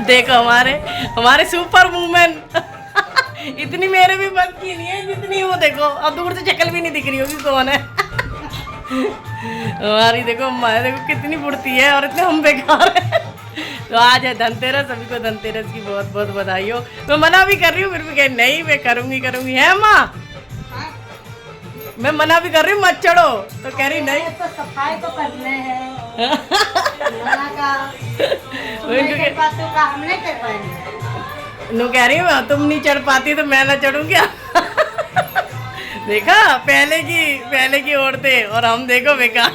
देखो हमारे हमारे सुपर वुमेन इतनी मेरे भी बस की नहीं है जितनी वो। देखो अब दूर से शक्ल भी नहीं दिख रही होगी कौन है। हमारी देखो हमारे देखो कितनी बुढ़ती है और इतने हम बेकार है। तो आज है धनतेरस, सभी को धनतेरस की बहुत बहुत बधाई हो। मैं मना भी कर रही हूँ फिर भी कह नहीं मैं करूँगी है माँ। मैं मना भी कर रही हूँ मत चढ़ो तो कह रही नहीं तो सफाई तो करने हैं। हमने कर पाएंगे। नो कह रही हूँ तुम नहीं चढ़ पाती तो मैं ना चढ़ूँ क्या। देखा पहले की औरतें और हम देखो बेकार।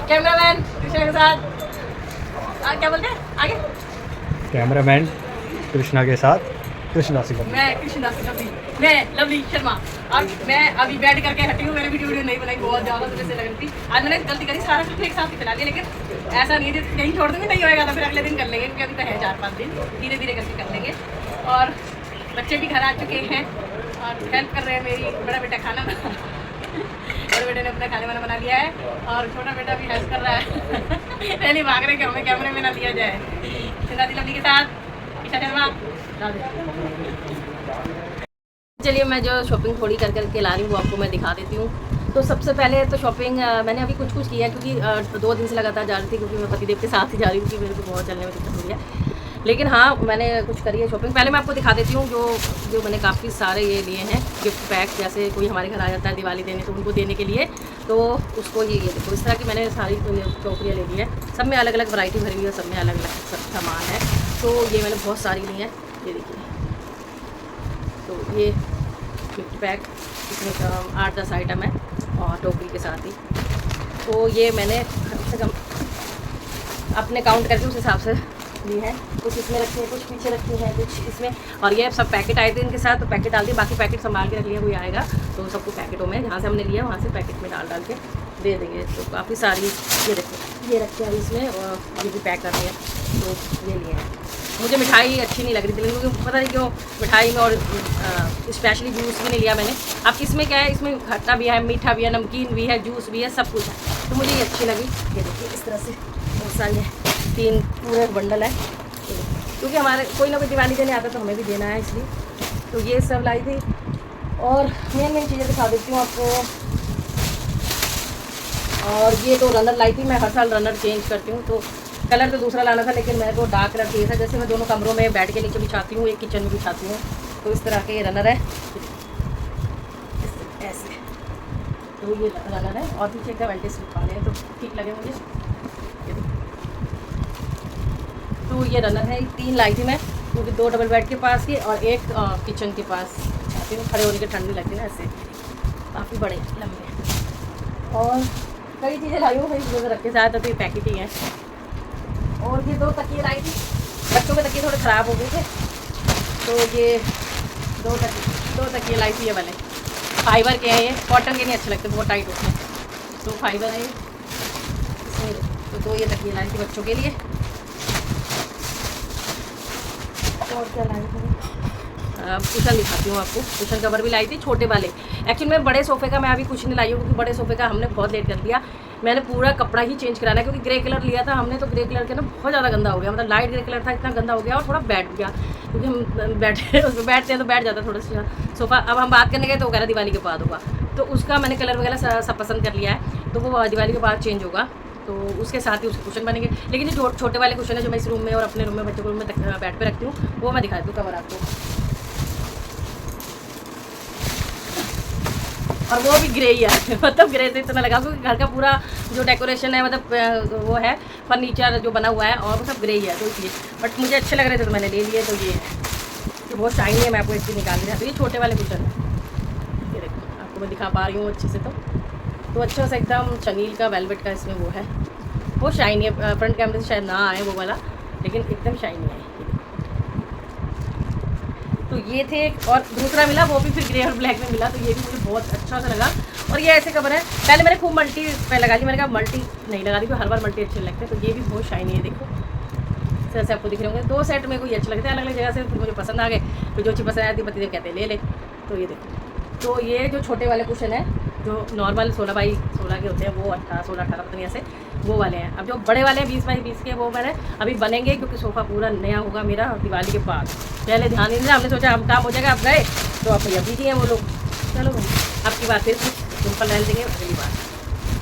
कैमरामैन कृष्णा के साथ क्या बोलते हैं आगे। कैमरामैन कृष्णा के साथ कृष्णा सिंह। मैं कृष्णा से लवली, मैं लवली शर्मा और मैं अभी बैठ करके हटी हूँ। मैंने वीडियो नहीं बनाई बहुत ज़्यादा तो जैसे लग रही थी। आज मैंने गलती करी सारा कुछ एक साथ ही चला लिया, लेकिन ऐसा नहीं है कहीं छोड़ दूँगी नहीं होएगा तो फिर अगले दिन कर लेंगे क्योंकि अभी तो है 4-5 दिन धीरे धीरे करके कर लेंगे। और बच्चे भी घर आ चुके हैं और हेल्प कर रहे हैं मेरी। बड़ा बेटा खाना बना बड़े बेटे ने अपना खाने वाना बना लिया है और छोटा बेटा भी हेल्प कर रहा है। पहले भाग रहे कि हमें कैमरे में ना लिया जाए। दादी लवली के साथ ईशा शर्मा। चलिए मैं जो शॉपिंग थोड़ी कर करके ला रही हूँ वो आपको मैं दिखा देती हूँ। तो सबसे पहले तो शॉपिंग मैंने अभी कुछ किया है क्योंकि 2 दिन से लगातार जा रही थी क्योंकि मैं पतिदेव के साथ ही जा रही हूँ क्योंकि मेरे को बहुत चलने में दिक्कत हो रही है। लेकिन हाँ मैंने कुछ करी है शॉपिंग। पहले मैं आपको दिखा देती हूँ जो मैंने काफ़ी सारे ये लिए हैं गिफ्ट पैक। जैसे कोई हमारे घर आ जाता है दिवाली देने तो उनको देने के लिए तो उसको ये देखो इस तरह की मैंने सारी टोकरियाँ ले ली है। सब में अलग अलग वैरायटी भरी हुई है, सब में अलग अलग सामान है। तो ये मैंने बहुत सारी ली है, ये देखिए। तो ये गिफ्ट पैक इसमें 8-10 आइटम है और टोकरी के साथ ही। तो ये मैंने कम से कम अपने काउंट करके उस हिसाब से ली है। कुछ इसमें रखी है, कुछ पीछे रखी है, कुछ इसमें। और ये सब पैकेट आए थे इनके साथ तो पैकेट डाल दिए। बाकी पैकेट संभाल के रख लिया, कोई आएगा तो सबको पैकेटों में जहाँ से हमने लिया वहाँ से पैकेट में डाल के दे देंगे। तो काफ़ी सारी ये देखो ये रखे हैं इसमें और ये भी पैक कर रही है। तो ये लिए हैं। मुझे मिठाई अच्छी नहीं लग रही थी क्योंकि पता नहीं क्यों मिठाई में और स्पेशली जूस भी नहीं लिया मैंने। अब इसमें क्या है, इसमें खट्टा भी है, मीठा भी है, नमकीन भी है, जूस भी है, सब कुछ है। तो मुझे ये अच्छी लगी। ये देखिए इस तरह से बहुत सारी है, 3 पूरे बंडल है क्योंकि हमारे कोई ना कोई दिवाली देने आता तो हमें भी देना है इसलिए। तो ये सब लाई थी और मेन चीज़ें दिखा देती हूँ आपको। और ये तो रनर लाई थी। मैं हर साल रनर चेंज करती हूँ तो कलर तो दूसरा लाना था लेकिन मेरे को डार्क कलर चाहिए था। जैसे मैं दोनों कमरों में बेड के नीचे बिछाती हूँ, एक किचन में बिछाती हूँ। तो इस तरह के ये रनर है ऐसे। तो ये रनर है और पीछे का वेल्टे स्लिप वाले हैं तो ठीक लगे मुझे। तो ये रनर है, 3 लाई थी मैं क्योंकि 2 डबल बेड के पास की और 1 किचन के पास बिछाती हूँ। खड़े होने की ठंडी लगती है ना ऐसे, काफ़ी बड़े लंबे। और कई चीज़ें लाई हूँ भाई रख के साथ अभी पैकेट ही है। और ये 2 तकिए लाई थी, बच्चों के तकिए थोड़े ख़राब हो गए थे तो ये 2 तकिए लाई थी। ये वाले फाइबर के हैं, ये कॉटन के नहीं अच्छे लगते, बहुत टाइट होते हैं। तो फाइबर है इसमें। तो 2 ये तकिए लाई थी बच्चों के लिए। और क्या लाई थी कुशन दिखाती हूँ आपको। कुशन कवर भी लाई थी छोटे वाले। एक्चुअली मैं बड़े सोफ़े का मैं अभी कुछ नहीं लाई हूँ क्योंकि बड़े सोफ़े का हमने बहुत लेट कर दिया। मैंने पूरा कपड़ा ही चेंज कराना है क्योंकि ग्रे कलर लिया था हमने तो ग्रे कलर के ना बहुत ज़्यादा गंदा हो गया। मतलब लाइट ग्रे कलर था, इतना गंदा हो गया और थोड़ा बैठ गया क्योंकि हम बैठते हैं तो बैठ जाता थोड़ा सा सोफ़ा। अब हम बात करने गए तो वो कह रहा दिवाली के बाद होगा तो उसका मैंने कलर वगैरह सब पसंद कर लिया है। तो वो दिवाली के बाद चेंज होगा तो उसके साथ ही उसके कुशन बनेंगे। लेकिन जो छोटे वाले कुशन है जो मैं इस रूम में और अपने रूम में बच्चों के रूम में बेड पे रखती हूँ वो मैं दिखाती हूँ कवर आपको। और वो भी ग्रे ही है मतलब ग्रे से इतना लगा क्योंकि घर का पूरा जो डेकोरेशन है मतलब वो है फर्नीचर जो बना हुआ है और वो सब ग्रे ही है तो इसलिए। बट मुझे अच्छे लग रहे थे तो मैंने ले लिए। तो ये तो बहुत शाइनी है, मैं आपको इसकी निकाल दिया। तो ये छोटे वाले कुशन है, ये देखो आपको मैं दिखा पा रही हूँ अच्छे से। तो अच्छा सा एकदम चनील का वेलवेट का इसमें वो है, वो शाइनी है। फ्रंट कैमरे से शायद ना आए वो वाला लेकिन एकदम शाइनी है। तो ये थे, और दूसरा मिला वो भी फिर ग्रे और ब्लैक में मिला, तो ये भी मुझे बहुत अच्छा सा लगा। और ये ऐसे कवर है, पहले मैंने खूब मल्टी पे लगा ली, मैंने कहा मल्टी नहीं लगा दी, क्योंकि हर बार मल्टी अच्छे लगते हैं। तो ये भी बहुत शाइनी है, देखो जैसे आपको दिख रहे होंगे। 2 सेट मेरे को ये अच्छे लगते हैं अलग अलग जगह से, फिर मुझे पसंद आ गए, फिर जो चीज़ पसंद आती पति देव कहते हैं ले ले। तो ये देखो, तो ये जो छोटे वाले कुशन है, जो नॉर्मल 16x16 के होते हैं, वो 16-18 पता नहीं ऐसे वो वाले हैं। अब जो बड़े वाले हैं 20x20 के, वो मैंने अभी बनेंगे, क्योंकि सोफ़ा पूरा नया होगा मेरा दिवाली के बाद। पहले ध्यान नहीं दिया, हमने सोचा हम काम हो जाएगा, अब गए तो अब भैया बिजी हैं वो लोग। चलो भाई आपकी बात फिर सिंपल रहने देंगे अगली बार।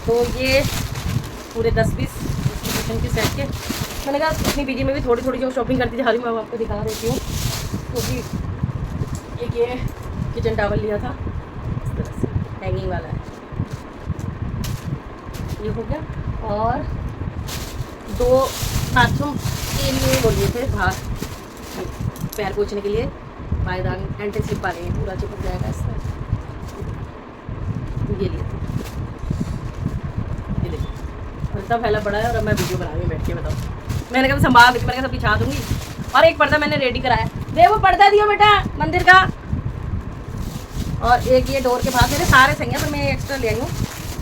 तो ये पूरे 10-20 किचन के सेट के, मैंने कहा अपनी बिजी में भी थोड़ी थोड़ी जो शॉपिंग करती जा रही हूँ मैं आपको दिखा देती हूँ। क्योंकि एक ये किचन टावल लिया था इस तरह से, हैंगिंग वाला है, ये हो गया। और 2 बाथरूम के लिए वो लिए थे बाहर, पैर पोछने के लिए पायदान एंटी स्लिप वाले हैं, पूरा चिपक जाएगा इस तरह। ये लिए थे, ये देखो इतना फैला पड़ा है, और अब मैं वीडियो बना रही हूँ बैठ के, बताओ। मैंने कभी संभाल मैंने कहा सब बिछा दूँगी। और एक पर्दा मैंने रेडी कराया, दे वो पर्दा दियो बेटा मंदिर का। और एक ये डोर के पास, मेरे सारे सही हैं पर मैं एक्स्ट्रा ले आई हूँ।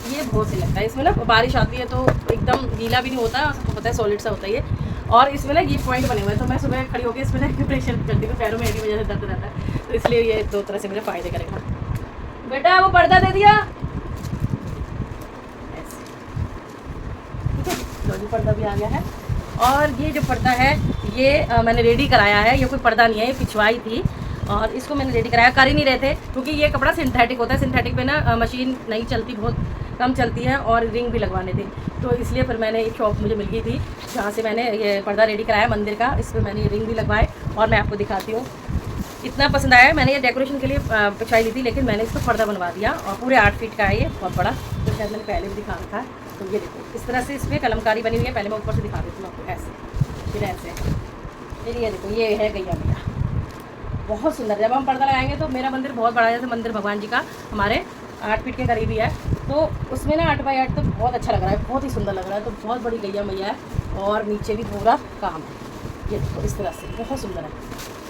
ये बहुत सही लगता है, इसमें ना बारिश आती है तो एकदम गीला भी नहीं होता है, सबको पता है सॉलिड सा होता है ये। और इसमें ना ये पॉइंट बने हुए हैं, तो मैं सुबह खड़ी होकर इसमें ना प्रेशर करती हूँ, पैरों में की वजह से दर्द रहता है, तो इसलिए ये 2 तरह से मेरे फ़ायदे करेगा। बेटा वो पर्दा दे दिया, ऐसे ठीक है, पर्दा भी आ गया है। और ये जो पर्दा है ये मैंने रेडी कराया है, ये कोई पर्दा नहीं है, ये पिछवाई थी, और इसको मैंने रेडी कराया, कर ही नहीं रहे थे क्योंकि ये कपड़ा सिंथेटिक होता है। सिंथेटिक पे ना मशीन नहीं चलती, बहुत कम चलती है, और रिंग भी लगवाने थे, तो इसलिए फिर मैंने एक शॉप मुझे मिल गई थी जहाँ से मैंने ये पर्दा रेडी कराया मंदिर का। इस पर मैंने ये रिंग भी लगवाए, और मैं आपको दिखाती हूँ। इतना पसंद आया, मैंने ये डेकोरेशन के लिए पिछवाई ली थी, लेकिन मैंने इसको पर्दा बनवा दिया, और पूरे 8 फीट का है ये, बहुत बड़ा, तो शायद मैंने पहले भी दिखा रखा है। तो ये देखो इस तरह से इसमें कलमकारी बनी हुई है, पहले मैं ऊपर से दिखा देती हूँ आपको, ऐसे फिर ऐसे, फिर ये देखो ये है गैया मैया, बहुत सुंदर। जब हम पर्दा लगाएंगे तो मेरा मंदिर बहुत बड़ा है, जैसे मंदिर भगवान जी का हमारे 8 फीट के करीब ही है, तो उसमें ना 8x8 तो बहुत अच्छा लग रहा है, बहुत ही सुंदर लग रहा है। तो बहुत बड़ी गैया मैया है, और नीचे भी पूरा काम है, ये देखो इस तरह से बहुत सुंदर है।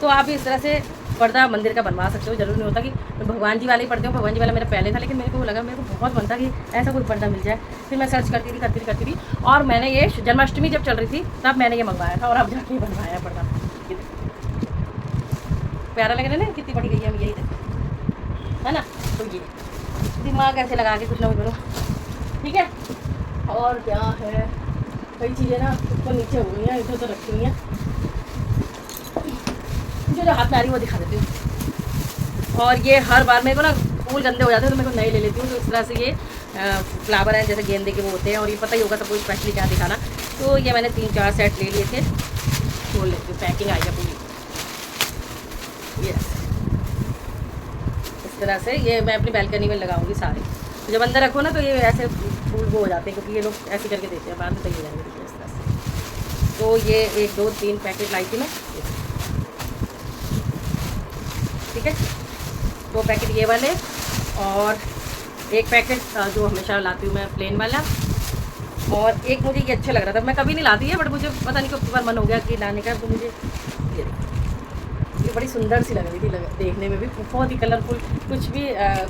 तो आप भी इस तरह से पर्दा मंदिर का बनवा सकते हो, जरूर नहीं होता कि भगवान जी वाले ही पर्दे हो। भगवान जी वाला मेरा पहले था, लेकिन मेरे को लगा, मेरे को बहुत मन था कि ऐसा कोई पर्दा मिल जाए। फिर मैं सर्च करती थी, और मैंने ये जन्माष्टमी जब चल रही थी तब मैंने ये मंगवाया था, और अब जाके बनवाया पर्दा। प्यारा लग रहा है ना, कितनी बड़ी गई है यही देखो, है ना। तो ये दिमाग ऐसे लगा के कुछ ना कुछ करो, ठीक है। और क्या है, कई चीज़ें ना ऊपर नीचे हो गई हैं, इधर उधर रखी हुई हैं, जो हाथ में आ रही है वो दिखा देती हूँ। और ये हर बार मेरे को ना फूल गंदे हो जाते हैं, तो मैं को नए ले लेती हूँ। तो इस तरह से ये फ्लावर हैं, जैसे गेंदे के वो होते हैं, और ये पता ही होगा सबको स्पेशली क्या दिखाना। तो ये मैंने 3-4 सेट ले लिए थे, खोल लेती हूँ, पैकिंग आई है पूरी, ये इस तरह से। ये मैं अपनी बैल्कनी में लगाऊंगी सारे, तो जब अंदर रखो ना तो ये ऐसे फूल वो हो जाते हैं, क्योंकि ये लोग ऐसे करके देते हैं, बाद में तैयार जाएंगे, देखिए इस तरह से। तो ये 1, 2, 3 पैकेट लाई थी मैं, ठीक है। 2 पैकेट ये वाले, और 1 पैकेट जो हमेशा लाती हूँ मैं प्लेन वाला, और एक मुझे ये अच्छा लग रहा था, मैं कभी नहीं लाती है, बट मुझे पता नहीं कब बार मन हो गया कि लाने का। तो मुझे ये बड़ी सुंदर सी लग रही थी, देखने में भी बहुत ही कलरफुल, कुछ भी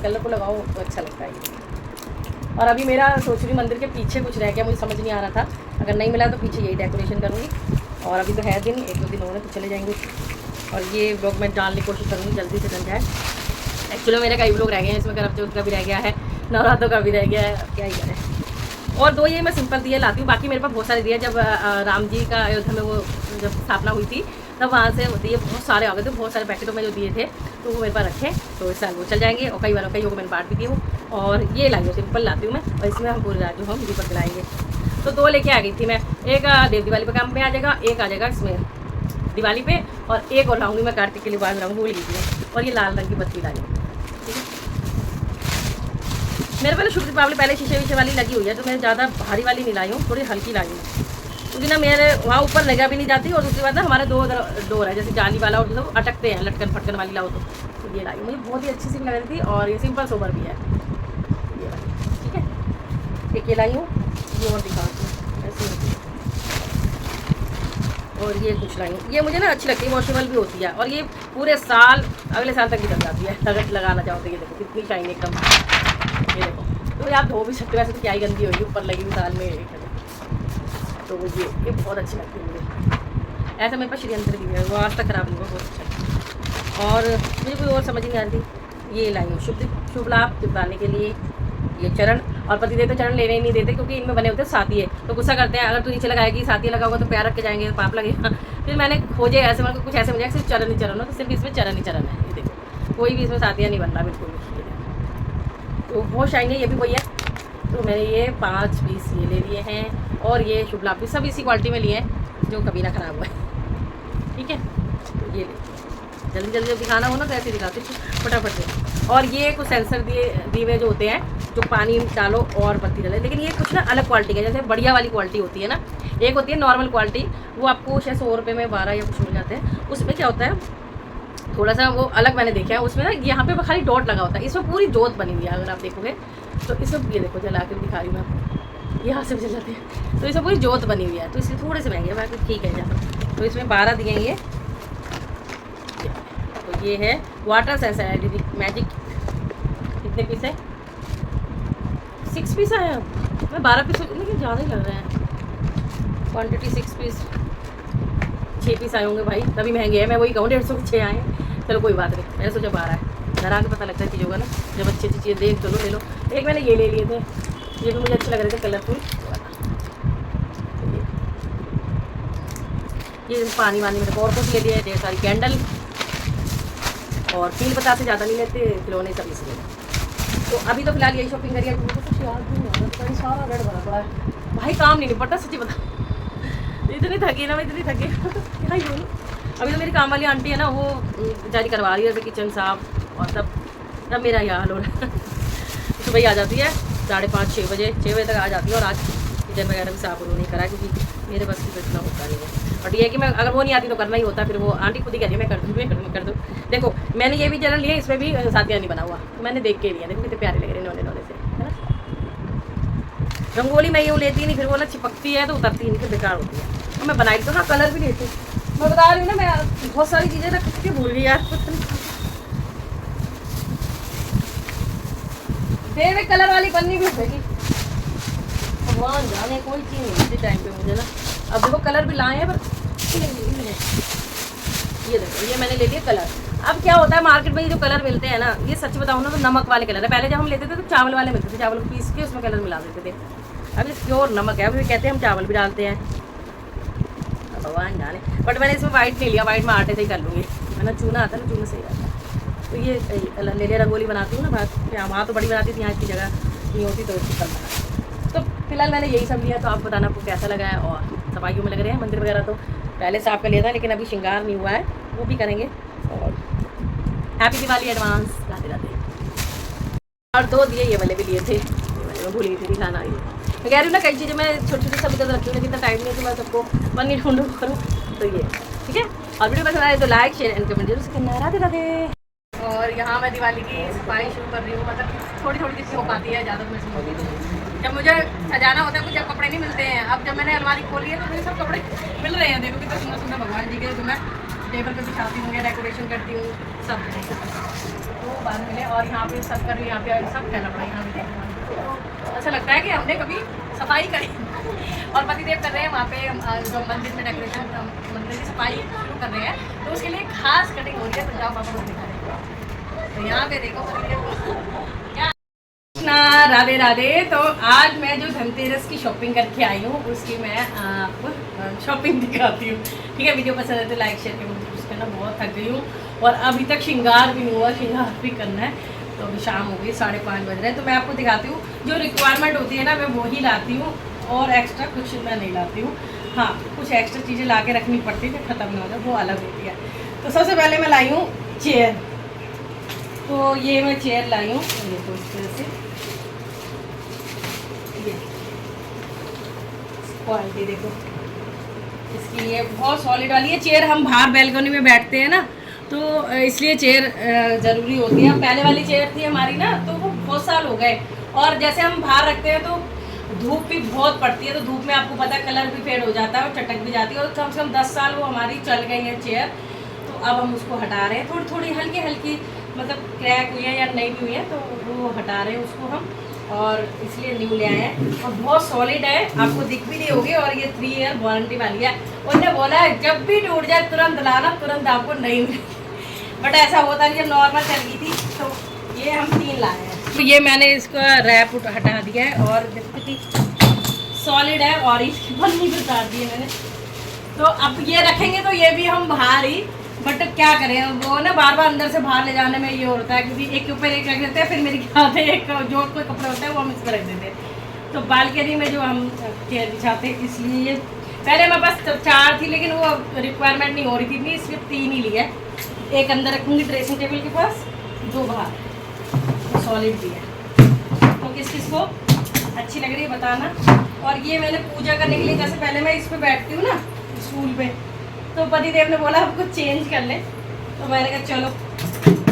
कलरफुल लगाओ तो अच्छा लगता है। और अभी मेरा सोच रही मंदिर के पीछे कुछ रह गया, मुझे समझ नहीं आ रहा था, अगर नहीं मिला तो पीछे यही डेकोरेशन करूँगी। और अभी तो है दिन, 1-2 दिन हो रहे तो चले जाएंगे, और ये ब्लॉग मैं डालने की कोशिश करूँगी जल्दी से बन जाए। एक्चुअली मेरे कई ब्लॉग रह गए हैं, इसमें करवा चौथ का भी रह गया है, नवरात्रों का भी रह गया है, क्या ही करें। और 2 ये मैं सिंपल दिए लाती हूँ, बाकी मेरे पास बहुत सारे दिए। जब राम जी का अयोध्या में वो जब स्थापना हुई थी, तब वहाँ से दिए बहुत सारे आ गए थे, बहुत सारे पैकेटों में जो दिए थे, तो वो मेरे पास रखे, तो इस साल वो चल जाएंगे। और कई को मैंने बांट भी दिए वो। और ये लाई हूँ, सिंपल लाती हूँ मैं, और इसमें हम पूरे रात हम दीपक जलाएंगे। तो 2 लेके आ गई थी मैं, एक देव दिवाली पे काम में आ जाएगा, एक आ जाएगा इसमें दिवाली पे, और एक और लाऊंगी मैं कार्तिक के लिए, बांध लाऊंगी, भूल गई थी। और ये लाल रंग की बत्ती लाई, ठीक है। मेरे पहले शुभ दीपावली पहले शीशे वाली लगी हुई है, तो मैं ज़्यादा भारी वाली नहीं लाई हूँ, थोड़ी हल्की लाई हूँ, क्योंकि ना मेरे वहाँ ऊपर लगा भी नहीं जाती। और दूसरी बात ना हमारे 2 डोर है, जैसे जाली वाला और दूसरा अटकते हैं, लटकन फटकन वाली लाओ तो ये लाई मुझे बहुत ही अच्छी सी लग रही थी। और ये सिंपल सोबर भी है, ये वाली, ठीक है। एक ये लाई हूँ, ये और दिखाती हूँ, ऐसी होती है, और ये कुछ लाई हूँ, ये मुझे ना अच्छी लगती है, वॉशेबल भी होती है और ये पूरे साल अगले साल तक भी चल जाती है अगर लगाना चाहो तो। ये देखो कितनी शाइनी एकदम, ये देखो। तो आप धो भी सकते हो, वैसे तो क्या ही गंदी होगी, ऊपर लगी हुई साल में। तो ये बहुत अच्छी लगती है मुझे। ऐसा मेरे पास श्रीयंत्र भी है, वो आज तक खराब नहीं हुआ, बहुत अच्छा। और मुझे कोई और समझ नहीं आ रही थी। ये लाई हूँ शुभ लाभ चिपकाने के लिए, ये चरण। और पतिदेव तो चरण लेने ही नहीं देते क्योंकि इनमें बने होते हैं सातिये, तो गुस्सा करते हैं अगर तू नीचे लगाएगी, सातिये लगाओगे तो पैर रख के जाएंगे, पाप लगेगा। फिर मैंने खोजे ऐसे, मतलब कुछ ऐसे मुझे सिर्फ चरण ही चरण हो, तो सिर्फ इसमें चरण ही चरण है। ये देखो कोई भी इसमें सातिया नहीं बन रहा बिल्कुल भी। तो बहुत शाइनी है, ये भी वही है। तो मैंने ये 5 पीस ये ले लिए हैं और ये शुभ लाभ भी सब इसी क्वालिटी में लिए हैं जो कभी ना ख़राब हुआ है। ठीक है, तो ये ले जल्दी जल्दी दिखाना हो ना तो ऐसे दिखाते फटाफट से। और ये कुछ सेंसर दिए हुए जो होते हैं, जो पानी डालो और बत्ती डाले, लेकिन ये कुछ ना अलग क्वालिटी का, जैसे बढ़िया वाली क्वालिटी होती है ना, एक होती है नॉर्मल क्वालिटी, वो आपको शायद 100 रुपये में 12 या कुछ मिल जाते हैं। उसमें क्या होता है थोड़ा सा वो अलग मैंने देखा है, उसमें ना यहाँ पे खाली डॉट लगा होता है, इसमें पूरी जोत बनी हुई है अगर आप देखोगे तो। इसमें ये देखो जला के दिखा रही हूँ मैं आपको, यहाँ से भी जल जाते हैं, तो इसमें पूरी जोत बनी हुई है, तो इसलिए थोड़े से महंगे हैं, बाकी ठीक है ज़्यादा। तो इसमें 12 दिए ये। तो ये है वाटर सेंसर मैजिक, कितने पीस है? 6 पीस आए हैं, मैं 12 पीस लेकिन ज़्यादा ही लग रहे हैं। क्वांटिटी 6 पीस, 6 पीस आए होंगे भाई, तभी महंगे हैं। मैं वही कहूँ 150 के 6 आए हैं। चलो कोई बात नहीं, मैंने सोचा 12 है, घर आके पता लगता है चीज़ों का ना, जब अच्छी अच्छी चीज़ें देख चलो ले लो। एक मैंने ये ले लिए थे, ये भी मुझे अच्छे लग रहे थे कलरफुल। ये पानी वानी मेरे को और कुछ ले लिया है, ढेर सारी कैंडल और 3 पचास से ज़्यादा नहीं लेते खिलौने सब इसलिए। तो अभी तो फिलहाल यही शॉपिंग करिए, मुझे कुछ याद नहीं आ रहा, सारा रेड भरा पड़ा है भाई, काम नहीं निपटता सच्ची बता। इतनी थकी ना मैं, इतनी थकी क्या ही बोलूँ। अभी तो मेरी काम वाली आंटी है ना, वो बेचारी करवा रही है किचन साफ और तब मेरा यह हाल हो रहा है। सुबह ही आ जाती है 5:30 6 बजे, 6 बजे तक आ जाती है। और आज किचन वगैरह भी साफ उन्होंने करा क्योंकि मेरे बस की इतना होता नहीं है। बट ये है कि मैं अगर वो नहीं आती तो करना ही होता, फिर वो आंटी खुद ही कहती है मैं कर दूँ। देखो मैंने ये भी चैनल लिया, इसमें भी साथिया नहीं बना हुआ, मैंने देख के लिया, देखो कितने प्यारे लग रहे नौले नौले से, है ना। रंगोली मैं यूँ लेती नहीं, फिर वो ना चिपकती है तो उतरती नहीं, फिर बेकार होती है। तो मैं बनाई तो हाँ कलर भी लेती, मैं बता रही हूँ ना, मैं बहुत सारी चीज़ें रख के भूल गई यार। फिर कलर वाली पन्नी भी उठेगी, भगवान जाने कोई चीज़ नहीं मिलती टाइम पे मुझे ना। अब देखो कलर भी लाए हैं पर ये देखो ये मैंने ले लिया कलर। अब क्या होता है मार्केट में ये जो कलर मिलते हैं ना, ये सच बताऊँ ना तो नमक वाले कलर है। पहले जब हम लेते थे तो चावल वाले मिलते थे, चावल को पीस के उसमें कलर मिला देते थे। अब ये प्योर नमक है, अभी कहते हैं हम चावल भी डालते हैं, भगवान जाने। बट मैंने इसमें वाइट नहीं लिया, वाइट मैं आटे से ही कर लूँगी, है ना। चूना आता है ना, चूने से ही आता है। तो ये कलर ले लिया, रंगोली बनाती हूँ ना बात, वहाँ तो बड़ी बनाती थी, यहाँ की जगह नहीं होती तो इसकी कम बनाती। तो फिलहाल मैंने यही सब लिया, तो आप बताना आपको कैसा लगा है। और सफाइयों में लग रहे हैं, मंदिर वगैरह तो पहले साफ कर लिया था, लेकिन अभी श्रृंगार नहीं हुआ है, वो भी करेंगे। और हैप्पी दिवाली एडवांस, राधे राधे। और 2 दिए ये वाले भी लिए थे, मैं भूल गई थी दिखाना। मैं कह रही हूँ ना कई चीज़ें मैं छोटी छोटी सब इधर रखी हूँ, लेकिन इतना टाइम नहीं है कि मैं सबको बनी ढूंढूँ करूँ। तो ये ठीक है, और वीडियो पसंद आए तो लाइक शेयर एंड कमेंट जरूर करना। राधे राधे। और यहाँ मैं दिवाली की सफाई शुरू कर रही हूँ, मतलब थोड़ी थोड़ी किसी हो पाती है, ज़्यादा मैं होती नहीं। जब मुझे सजाना होता है कुछ, जब कपड़े नहीं मिलते हैं, अब जब मैंने अलमारी खोली है तो मुझे सब कपड़े मिल रहे हैं। देखो कितना सुंदर सुंदर भगवान जी के, जो मैं टेबल पे बिछाती हूँ या डेकोरेशन करती हूँ, सब तो बाद मिले। और यहाँ पे सब कर रही हूँ, यहाँ पे सब फैला पड़ा यहाँ पे, तो अच्छा लगता है कि हमने कभी सफाई करी। और पतिदेव कर रहे हैं वहाँ पे जो मंदिर में डेकोरेशन, मंदिर की सफाई शुरू कर रहे हैं, तो उसके लिए खास कटिंग हो रही है। तो जाओ पापा को दिखा रहे हैं, तो यहाँ पे देखो क्या। राधे राधे। तो आज मैं जो धनतेरस की शॉपिंग करके आई हूँ उसकी मैं आपको शॉपिंग दिखाती हूँ। ठीक है, वीडियो पसंद है तो लाइक शेयर करें। उसके ना बहुत थक गई हूँ और अभी तक श्रृंगार भी नहीं हुआ, श्रृंगार भी करना है। तो अभी शाम हो गई, 5:30 बज रहे हैं। तो मैं आपको दिखाती हूँ जो रिक्वायरमेंट होती है ना, मैं वही लाती हूँ और एक्स्ट्रा कुछ मैं नहीं लाती हूँ। हाँ, कुछ एक्स्ट्रा चीज़ें ला के रखनी पड़ती है, जब ख़त्म ना हो जाए वो अलग होती है। तो सबसे पहले मैं लाई हूँ चेयर। तो ये मैं चेयर लाई हूँ, ये तो इस तरह से क्वालिटी देखो इसकी, ये बहुत सॉलिड वाली है चेयर। हम बाहर बैल्कनी में बैठते हैं ना, तो इसलिए चेयर ज़रूरी होती है। पहले वाली चेयर थी हमारी ना, तो वो बहुत साल हो गए, और जैसे हम बाहर रखते हैं तो धूप भी बहुत पड़ती है, तो धूप में आपको पता है कलर भी फेड हो जाता है और चटक भी जाती है। और कम से कम 10 साल वो हमारी चल गई है चेयर, तो अब हम उसको हटा रहे हैं। थोड़ी थोड़ी हल्की हल्की मतलब क्रैक हुई है या नहीं भी हुई है, तो वो हटा रहे हैं उसको हम, और इसलिए न्यू ले आए हैं। और बहुत सॉलिड है, आपको दिख भी नहीं होगी, और ये 3 ईयर वारंटी वाली है। उन्होंने बोला है जब भी टूट जाए तुरंत लाना, तुरंत आपको नहीं मिलेगी। बट ऐसा होता नहीं, जब नॉर्मल चल गई थी तो ये हम 3 लाए हैं। तो ये मैंने इसका रैप हटा दिया है, और कितनी सॉलिड है, और इसकी पन्नी भी उतार दी है मैंने। तो अब ये रखेंगे तो ये भी हम बाहर ही, बट क्या करें, वो ना बार बार अंदर से बाहर ले जाने में ये होता है, क्योंकि एक के ऊपर एक रख देते हैं, फिर मेरी क्या होता है, एक जो कोई कपड़े होते हैं वो हम इस पर रख देते हैं। तो बालकनी में जो हम चेयर बिछाते हैं, इसलिए पहले मेरे पास 4 थी, लेकिन वो रिक्वायरमेंट नहीं हो रही थी, इसलिए 3 ही लिया। एक अंदर रखूँगी ड्रेसिंग टेबल के पास, 2 बाहर, सॉलिड भी है। तो किस किस को अच्छी लग रही है बताना। और ये मैंने पूजा करने के लिए, जैसे पहले मैं इस पर बैठती हूँ ना स्टूल पे, तो पतिदेव ने बोला आपको चेंज कर ले, तो मैंने कहा चलो,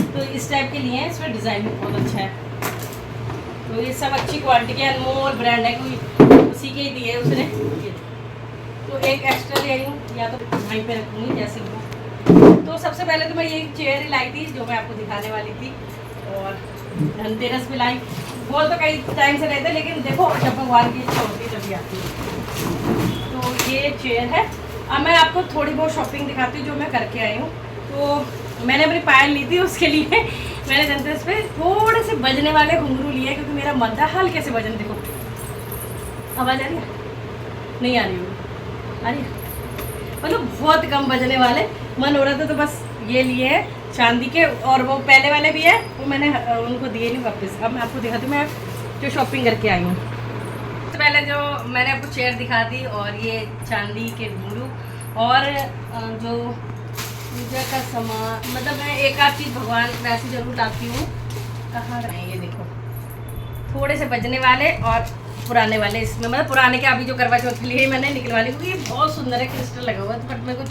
तो इस टाइप के लिए हैं। इसमें डिज़ाइन भी बहुत अच्छा है, तो ये सब अच्छी क्वालिटी के, अनमोल ब्रांड है, कोई उसी के ही दिए उसने। तो एक एक्स्ट्रा ले आई हूँ, या तो वहीं पे रखूँगी जैसे वो। तो सबसे पहले तो मैं ये चेयर ही लाई थी जो मैं आपको दिखाने वाली थी, और धनतेरस पे लाई। बोल तो कई टाइम से रहते, लेकिन देखो जब भगवान की इच्छा होती है तभी आती है। तो ये चेयर है। अब मैं आपको थोड़ी बहुत शॉपिंग दिखाती हूँ जो मैं करके आई हूँ। तो मैंने अपनी पायल ली थी, उसके लिए मैंने धनतेरस पे थोड़े से बजने वाले घुंघरू लिए, क्योंकि मेरा मन था हल्के से बजन। देखो आवाज़ आ रही है? नहीं आ रही होगी, आ रही है? मतलब बहुत कम बजने वाले मन हो रहा था, तो बस ये लिए हैं चांदी के, और वो पहले वाले भी है, वो मैंने उनको दिए नहीं वापस। अब मैं आपको दिखाती हूँ मैं जो शॉपिंग करके आई हूँ। सबसे पहले जो मैंने आपको चेयर दिखा दी, और ये चांदी के घुंघरू, और जो पूजा का सामान, मतलब मैं एक आध चीज़ भगवान वैसे ज़रूर लाती हूँ। कहाँ रहे ये देखो, थोड़े से बजने वाले और पुराने वाले इसमें, मतलब पुराने के अभी जो करवा चौथ के लिए मैंने निकलवा ली, क्योंकि ये बहुत सुंदर है, क्रिस्टल लगा हुआ है, बट मेरे को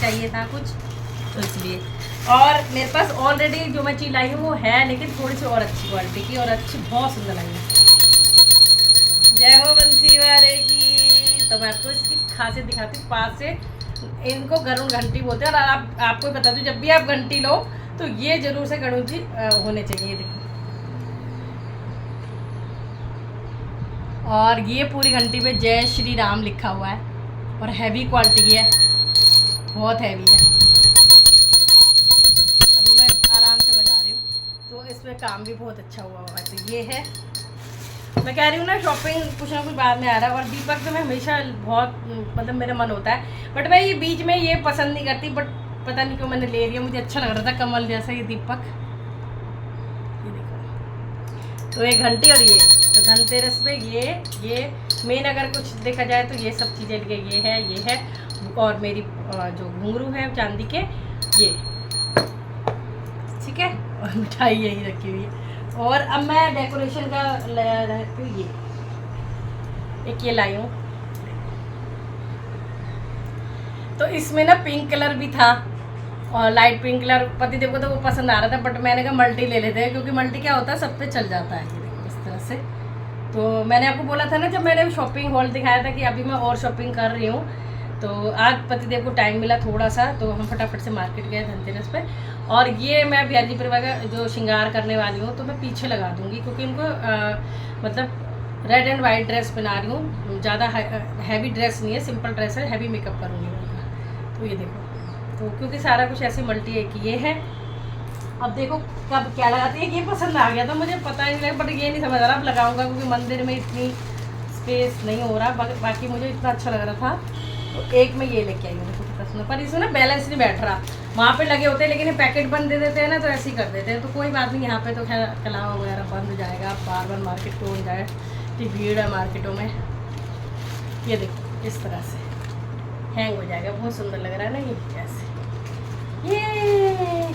चाहिए था कुछ, तो इसलिए। और मेरे पास ऑलरेडी जो मैं चीज़ लाई हूँ वो है, लेकिन थोड़ी सी और अच्छी क्वालिटी की, और अच्छी बहुत सुंदर लगी। जय हो बंसी वाले की। तो मैं आपको इसकी खासियत दिखाती हूँ पास से। इनको गरुड़ घंटी बोलते हैं, और आपको बता दूँ, जब भी आप घंटी लो तो ये जरूर से गरुड़ जी होने चाहिए। देखो, और ये पूरी घंटी पे जय श्री राम लिखा हुआ है, और हैवी क्वालिटी की है, बहुत हैवी है। अभी मैं आराम से बजा रही हूँ, तो इसमें काम भी बहुत अच्छा हुआ है। तो ये है, मैं कह रही हूँ ना, शॉपिंग कुछ ना कुछ बाद में आ रहा है। और दीपक तो मैं हमेशा बहुत, मतलब मेरा मन होता है, बट मैं ये बीच में ये पसंद नहीं करती, बट पता नहीं क्यों मैंने ले लिया, मुझे अच्छा लग रहा था, कमल जैसा ये दीपक। ये देखो, तो एक घंटी, और ये तो धनतेरस पे ये मेन अगर कुछ देखा जाए तो ये सब चीज़ें ये है, और मेरी जो घुंघरू है चांदी के, ये ठीक है, और मिठाई यही रखी हुई है। और अब मैं डेकोरेशन का रखती हूँ, ये एक ये लाई हूँ। तो इसमें ना पिंक कलर भी था, और लाइट पिंक कलर, पतिदेव को तो वो पसंद आ रहा था, बट मैंने कहा मल्टी ले लेते हैं, क्योंकि मल्टी क्या होता है, सब पे चल जाता है। ये देखो इस तरह से। तो मैंने आपको बोला था ना जब मैंने शॉपिंग हॉल दिखाया था कि अभी मैं और शॉपिंग कर रही हूँ, तो आज पतिदेव को टाइम मिला थोड़ा सा, तो हम फटाफट से मार्केट गए धनतेरस पे। और ये मैं बिहारी परिवार का जो श्रृंगार करने वाली हूँ, तो मैं पीछे लगा दूँगी, क्योंकि इनको मतलब रेड एंड वाइट ड्रेस बना रही हूँ, ज़्यादा हैवी ड्रेस नहीं है, सिंपल ड्रेस है, हैवी मेकअप करूँगी उनका। तो ये देखो, तो क्योंकि सारा कुछ ऐसे मल्टी एक ये है। अब देखो कब क्या लगाती है, ये पसंद आ गया था मुझे, पता नहीं लगा, बट ये नहीं समझ आ रहा अब लगाऊंगा, क्योंकि मंदिर में इतनी स्पेस नहीं हो रहा, बाकी मुझे इतना अच्छा लग रहा था। तो एक में ये लेके आई हूँ, देखो कितना सुंदर, पर इसमें ना बैलेंस नहीं बैठ रहा। वहाँ पे लगे होते हैं, लेकिन ये पैकेट बंद दे देते हैं ना, तो ऐसे ही कर देते हैं। तो कोई बात नहीं, यहाँ पे तो खैर कलावा वगैरह बंद हो जाएगा, बार बार मार्केट टूट जाए, इतनी भीड़ है मार्केटों में। ये देखो इस तरह से हैंग हो जाएगा, बहुत सुंदर लग रहा है ना ये ऐसे। ये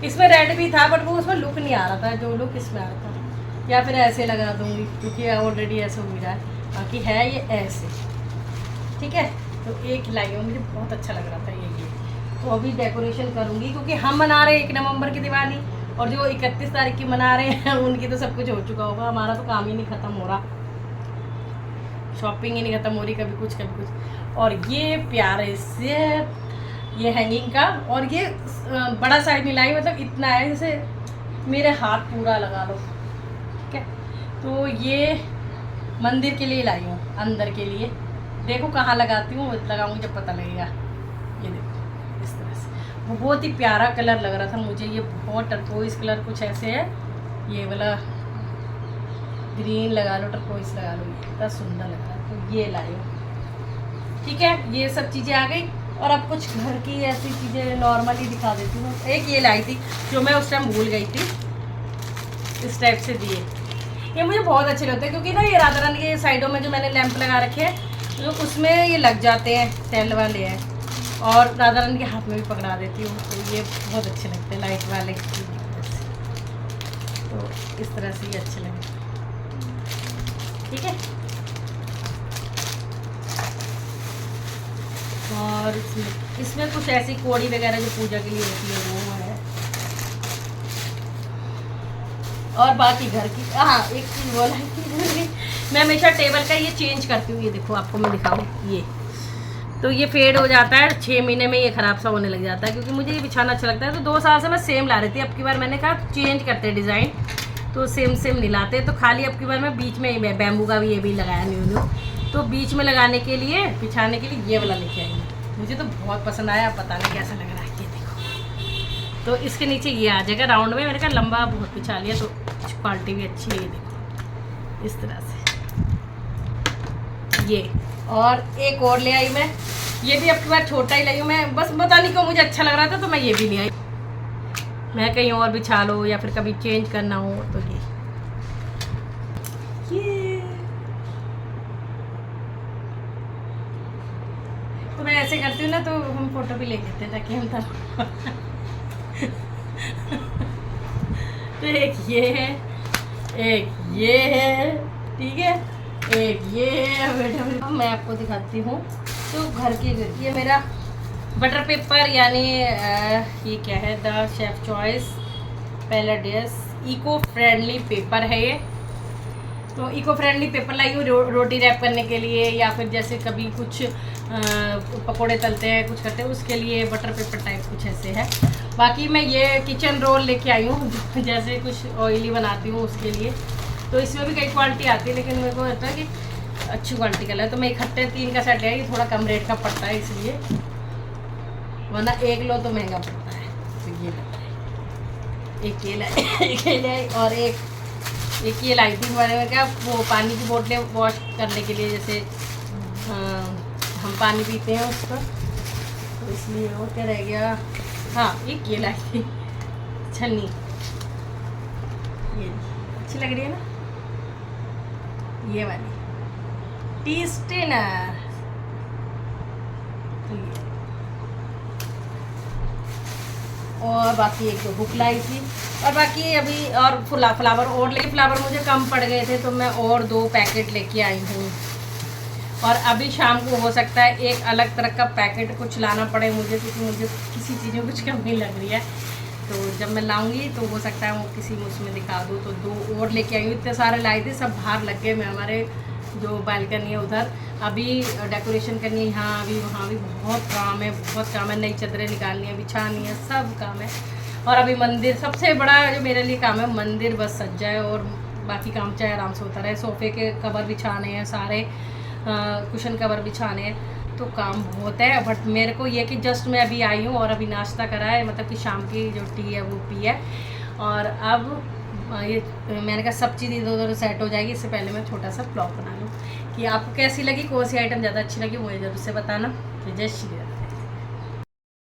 इसमें रेड भी था, बट वो उसमें लुक नहीं आ रहा था जो लुक इसमें आ रहा था, या फिर ऐसे लगा दूँगी, क्योंकि ऑलरेडी ऐसे हो रहा है। बाकी है ये ऐसे, ठीक है। तो एक लाई हूँ, मुझे बहुत अच्छा लग रहा था ये। तो अभी डेकोरेशन करूँगी, क्योंकि हम मना रहे हैं 1 नवंबर की दिवाली, और जो 31 तारीख की मना रहे हैं उनकी तो सब कुछ हो चुका होगा, हमारा तो काम ही नहीं ख़त्म हो रहा। शॉपिंग ही नहीं खत्म हो रही, कभी कुछ कभी कुछ। और ये प्यारे से ये हैंगिंग का, और ये बड़ा साइज में लाई, मतलब इतना है जैसे मेरे हाथ पूरा लगा लो, ठीक है। तो ये मंदिर के लिए लाई हूँ, अंदर के लिए। देखो कहाँ लगाती हूँ, लगाऊंगी जब पता लगेगा। ये देखो इस तरह से, वो बहुत ही प्यारा कलर लग रहा था मुझे। ये बहुत टर्कोइस कलर कुछ ऐसे है, ये वाला ग्रीन लगा लो, टर्कोइस लगा लो, इतना सुंदर लग रहा है। तो ये लाई हूँ, ठीक है। ये सब चीज़ें आ गई, और अब कुछ घर की ऐसी चीज़ें नॉर्मली दिखा देती हूँ। एक ये लाई थी जो मैं उस टाइम भूल गई थी, इस टाइप से दिए। ये मुझे बहुत अच्छे लगते हैं, क्योंकि ना ये राधा रानी के साइडों में जो मैंने लैंप लगा रखे हैं, तो उसमें ये लग जाते हैं, सेल वाले हैं, और राधा रानी के हाथ में भी पकड़ा देती हूँ। तो ये बहुत अच्छे लगते हैं लाइट वाले, तो इस तरह से ये अच्छे लगते हैं, ठीक है। और इसमें कुछ ऐसी कोड़ी वगैरह जो पूजा के लिए होती है वो है। और बाकी घर की, हाँ एक चीज़ बोला कि मैं हमेशा टेबल का ये चेंज करती हूँ। ये देखो आपको मैं दिखाऊँ, ये तो ये फेड हो जाता है 6 महीने में, ये ख़राब सा होने लग जाता है, क्योंकि मुझे ये बिछाना अच्छा लगता है। तो 2 साल से मैं सेम ला रही थी, अब की बार मैंने कहा चेंज करते हैं डिज़ाइन, तो सेम नहीं लाते। तो खाली अब की बार मैं बीच में बैम्बू का भी ये भी लगाया न्यू, तो बीच में लगाने के लिए, बिछाने के लिए ये वाला लेके आई हूँ। मुझे तो बहुत पसंद आया, पता नहीं कैसा लग रहा है, ये देखो। तो इसके नीचे ये आ जाएगा राउंड में, मैंने कहा लंबा बहुत बिछा लिया, तो क्वालिटी भी अच्छी है। ये देखो इस तरह से ये। और एक और ले आई मैं, ये भी अब की बार छोटा ही लाई हूँ मैं, बस पता नहीं क्यों मुझे अच्छा लग रहा था, तो मैं ये भी ले आई। मैं कहीं और बिछा लो या फिर कभी चेंज करना हो तो ये तो मैं ऐसे करती हूँ ना, तो हम फोटो भी ले लेते हैं ताकि हम तब तो एक ये है, एक ये है, ठीक है, एक ये है। बेटा मैं आपको दिखाती हूँ। तो घर की ये मेरा बटर पेपर, यानी ये क्या है, द शेफ चॉइस पैलाडियस इको फ्रेंडली पेपर है ये। तो इको फ्रेंडली पेपर लाई हूँ रोटी रैप करने के लिए, या फिर जैसे कभी कुछ पकोड़े तलते हैं, कुछ करते हैं, उसके लिए बटर पेपर टाइप कुछ ऐसे है। बाकी मैं ये किचन रोल लेके आई हूँ, जैसे कुछ ऑयली बनाती हूँ उसके लिए। तो इसमें भी कई क्वालिटी आती है, लेकिन मेरे को लगता है कि अच्छी क्वालिटी का है, तो मैं इकट्ठे 3 का सेट लिया। ये थोड़ा कम रेट का पड़ता है इसलिए, वरना एक लो तो महंगा पड़ता है। तो ये लगाए, एक ये लाई और एक ये लाई थी मैंने क्या, वो पानी की बोतलें वॉश करने के लिए, जैसे हम पानी पीते हैं उसका, तो इसलिए। और क्या रह गया, हाँ एक ये लाई थी छन्नी, ये अच्छी लग रही है ना, ये वाली टी स्टेनर। और बाकी एक 2 बुक लाई थी, और बाकी अभी और फ्लावर और लेके फ्लावर मुझे कम पड़ गए थे, तो मैं और 2 पैकेट लेके आई हूँ। और अभी शाम को हो सकता है एक अलग तरह का पैकेट कुछ लाना पड़े मुझे, क्योंकि मुझे किसी चीज़ में कुछ कमी लग रही है। तो जब मैं लाऊंगी तो हो सकता है वो किसी में उसमें दिखा दूँ। तो 2 और लेके आई हूँ। इतने सारे लाई थे, सब बाहर लग गए। मैं हमारे जो बालकनी है उधर अभी डेकोरेशन करनी है, यहाँ अभी वहाँ भी बहुत काम है, बहुत काम है। नई चादरें निकालनी है, बिछानी है, सब काम है। और अभी मंदिर सबसे बड़ा जो मेरे लिए काम है, मंदिर बस सज जाए और बाकी काम चाहे आराम से होता रहे। सोफ़े के कवर बिछाने हैं, सारे कुशन कवर बिछाने हैं, तो काम बहुत है। बट मेरे को ये कि जस्ट मैं अभी आई हूँ और अभी नाश्ता करा है, मतलब कि शाम की जो टी है वो पी है। और अब ये मैंने कहा सब चीज़ इधर उधर सेट हो जाएगी, इससे पहले मैं छोटा सा ब्लॉग बना लूँ। कि आपको कैसी लगी, कौन सी आइटम ज़्यादा अच्छी लगी मुझे ज़रूर से बताना। जय श्री राम।